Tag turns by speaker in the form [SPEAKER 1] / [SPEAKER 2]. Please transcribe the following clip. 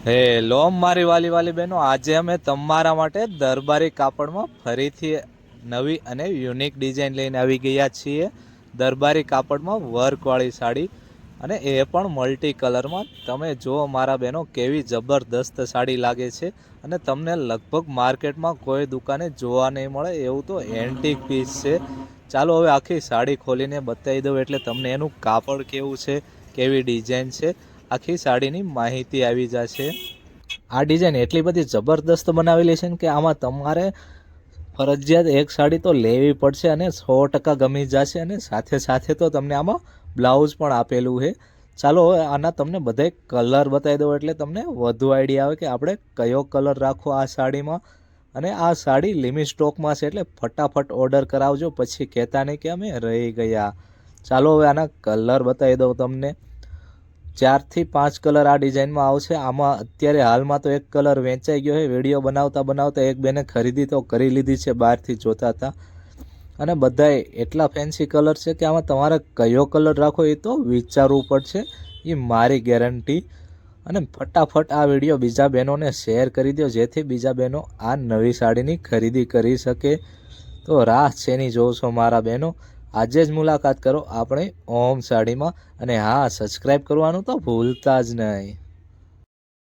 [SPEAKER 1] Hello મારી વાલી વાલી બહેનો, આજે અમે તમારા માટે દરબારી કાપડમાં ફરીથી નવી અને યુનિક ડિઝાઇન લઈને આવી ગયા છીએ. દરબારી કાપડમાં વર્કવાળી સાડી, અને એ પણ મલ્ટી કલરમાં. તમે જુઓ મારા બહેનો કેવી જબરદસ્ત સાડી લાગે છે, અને તમને લગભગ માર્કેટમાં કોઈ દુકાને જોવા નહીં મળે એવું તો એન્ટિક પીસ છે. ચાલો હવે આખી સાડી ખોલીને બતાવી દઉં એટલે તમને એનું કાપડ કેવું છે, કેવી ડિઝાઇન છે, આખી સાડીની માહિતી આવી જશે. આ ડિઝાઇન એટલી બધી જબરદસ્ત બનાવેલી છે ને કે આમાં તમારે ફરજિયાત એક સાડી તો લેવી પડશે, અને 100% ગમી જશે. અને સાથે સાથે તો તમને આમાં બ્લાઉઝ પણ આપેલું છે. ચાલો હવે આના તમને બધા કલર બતાવી દઉં એટલે તમને વધુ આઈડિયા આવે કે આપણે કયો કલર રાખવો આ સાડીમાં. અને આ સાડી લિમિટ સ્ટોકમાં છે એટલે ફટાફટ ઓર્ડર કરાવજો, પછી કહેતા નહીં કે અમે રહી ગયા. ચાલો હવે આના કલર બતાવી દઉં તમને. 4 થી 5 કલર આ ડિઝાઇનમાં આવશે. આમાં અત્યારે હાલમાં તો એક કલર વેચાઈ ગયો છે. વિડીયો બનાવતા બનાવતા એક બેને ખરીદી તો કરી લીધી છે બહારથી જોતા હતા. અને બધાય એટલા ફેન્સી કલર છે કે આમાં તમારે કયો કલર રાખો એ તો વિચારવું પડશે, એ મારી ગેરંટી. અને ફટાફટ આ વિડીયો બીજા બહેનોને શેર કરી દો, જેથી બીજા બહેનો આ નવી સાડીની ખરીદી કરી શકે. તો રાહ શેની જોવો છો મારા બહેનો, આજે જ મુલાકાત કરો આપણે ઓમ સાડીમાં. અને હા, સબસ્ક્રાઈબ કરવાનું તો ભૂલતા જ નહીં.